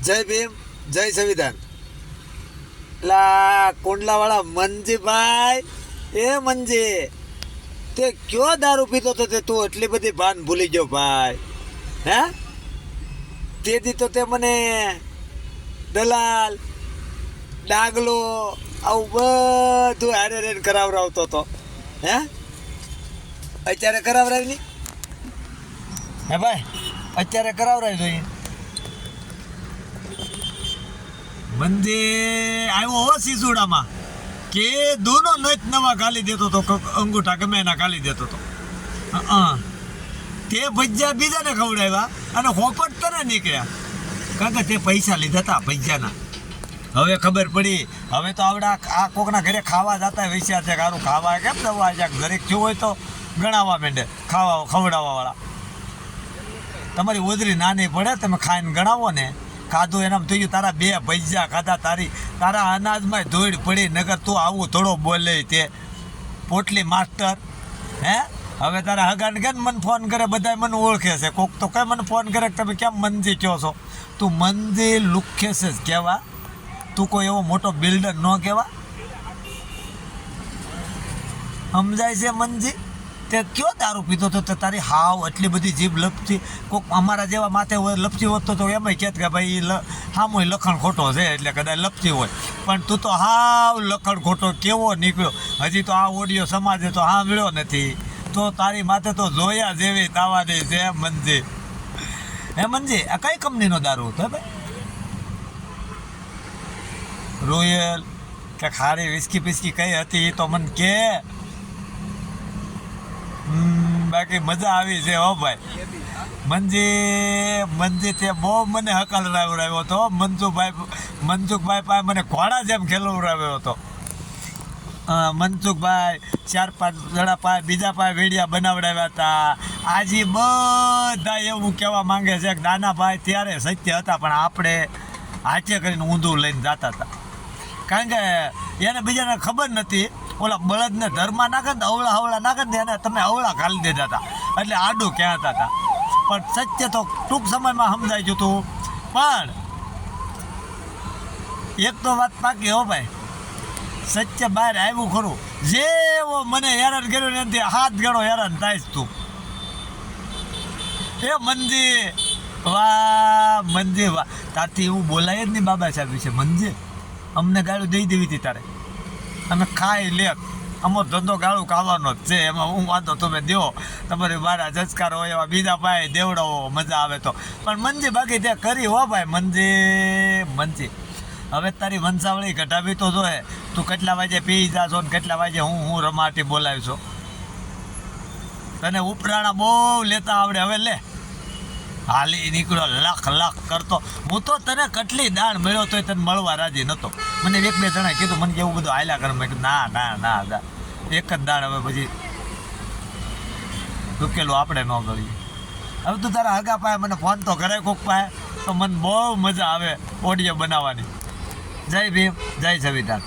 જય ભીમ, જય સંવિધાન. લા કોંડલા વાળા મંજીભાઈ, એ મંજી, તે કયો દારૂ પીતો તો તે તું એટલી બધી ભાન ભૂલી ગયો ભાઈ? હે, તેથી તો તે મને દલાલ ડાગલો આવું બધું હારે રેન કરાવરાવતો હતો. હે, અત્યારે કરાવરાવી નહીં? હે ભાઈ, અત્યારે કરાવરાવી જોઈએ. મંદિર આવ્યો હો સિસુડામાં કે દોનો નચ નવા ગાલી દેતો હતો, અંગૂઠા ગમે એના ગાલી દેતો હતો. તે ભજીયા બીજાને ખવડાવ્યા અને હોપટ તને નીકળ્યા, કારણ કે તે પૈસા લીધા હતા ભજીયાના. હવે ખબર પડી, હવે તો આવડા આ કોકના ઘરે ખાવા જતા વિચાર છે કે સારું ખાવા કેમ દવા જ્યાં દરેક થયું હોય તો ગણાવવા માંડે ખાવા ખવડાવવા વાળા. તમારી ઓદરી નાની પડે, તમે ખાઈને ગણાવો ને. ખાધું એનામ થઈ ગયું, તારા બે ભજીયા ખાધા, તારા અનાજમાં ધોઈડ પડી. નગર તું આવું થોડો બોલે તે પોટલી માસ્ટર. હે, હવે તારા હગાને કેમ મને ફોન કરે, બધા મને ઓળખે છે. કોક તો કઈ મને ફોન કરે તમે કેમ મંજી કહો છો? તું મંજી લુખે છે કહેવા, તું કોઈ એવો મોટો બિલ્ડર ન કહેવા. સમજાય છે મંજી? તે કયો દારૂ પીતો હતો તે તારી હાવ એટલી બધી જીભ લપતી. કોક અમારા જેવા માથે લપતી હોત તો એમાંય કહેત કે ભાઈ હામોય લખણ ખોટો છે એટલે કદાચ લપતી હોય. પણ તું તો હાવ લખણ ખોટો કેવો નીકળ્યો. હજી તો આ ઓડિયો સમાજે તો સાંભળ્યો નથી, તો તારી માથે તો જોયા જેવી તાવાની છે મંજી. હે મંજી, આ કઈ કંપનીનો દારૂ હતો ભાઈ? રોયલ કે ખારી વિસ્કી પિસ્કી કઈ હતી એ તો મને કે. બાકી મજા આવી છે હો ભાઈ. મંજી તે બહુ મને હકાલરાવ્યો હતો. મનસુખભાઈ પાસે મને ઘોડા જેમ ખેલવરાવ્યો હતો. મનસુખભાઈ 4-5 જણા પાસે બીજા પાસે વેડિયા બનાવડાવ્યા હતા. આજે બધા એવું કહેવા માંગે છે કે નાનાભાઈ ત્યારે સત્ય હતા, પણ આપણે હાચે કરીને ઊંધું લઈને જતા હતા. કારણ કે એને બીજાને ખબર નથી. ઓલા બળદને ધરમાં નાખે ને અવળા નાખે ને એને તમે અવળા ઘાલી દેતા હતા, એટલે આડું કહેતા હતા. પણ સત્ય તો ટૂંક સમયમાં સમજાઈ ગયું હતું. પણ એક તો વાત પાકી હો ભાઈ, સત્ય બહાર આવ્યું ખરું. જેવો મને હેરાન કર્યું ને એનાથી 7 ગણો હેરાન થાય તું. એ મંજી વાહ, તારથી એવું બોલાય જ નહીં બાબા સાહેબ વિશે. મંજી અમને ગાળું દઈ દેવી હતી તારે, અમે ખાઈ લે. અમો ધંધો ગાળું ખાવાનો જ છે, એમાં હું વાંધો તમે દો. તમારી મારા જજકાર હોય એવા બીજા પાસે દેવડાવો, મજા આવે તો. પણ મંજી બાકી ત્યાં કરી હો ભાઈ. મંજી હવે તારી વંશાવળી ઘટાવી તો જોઈએ. તું કેટલા વાગે પી જાશો ને કેટલા વાગે હું રમાટી બોલાવી છો. તને ઉપરાણા બહુ લેતા આવડે, હવે લે. હાલી નીકળ્યો લાખ કરતો. હું તો તને કેટલી દાણ મળ્યો તોય તને મળવા રાજી નહોતો. મને 1-2 જણાએ કીધું, મને કેવું બધું હાલ્યા કરે. મેં કીધું ના, એક જ દાણ હવે પછી ચૂકેલું આપણે ન કરીએ. હવે તું તારા હગા પાસે મને ફોન તો કરે કોક પાસે, તો મને બહુ મજા આવે ઓડિયો બનાવવાની. જય ભીમ, જય સંવિધાન.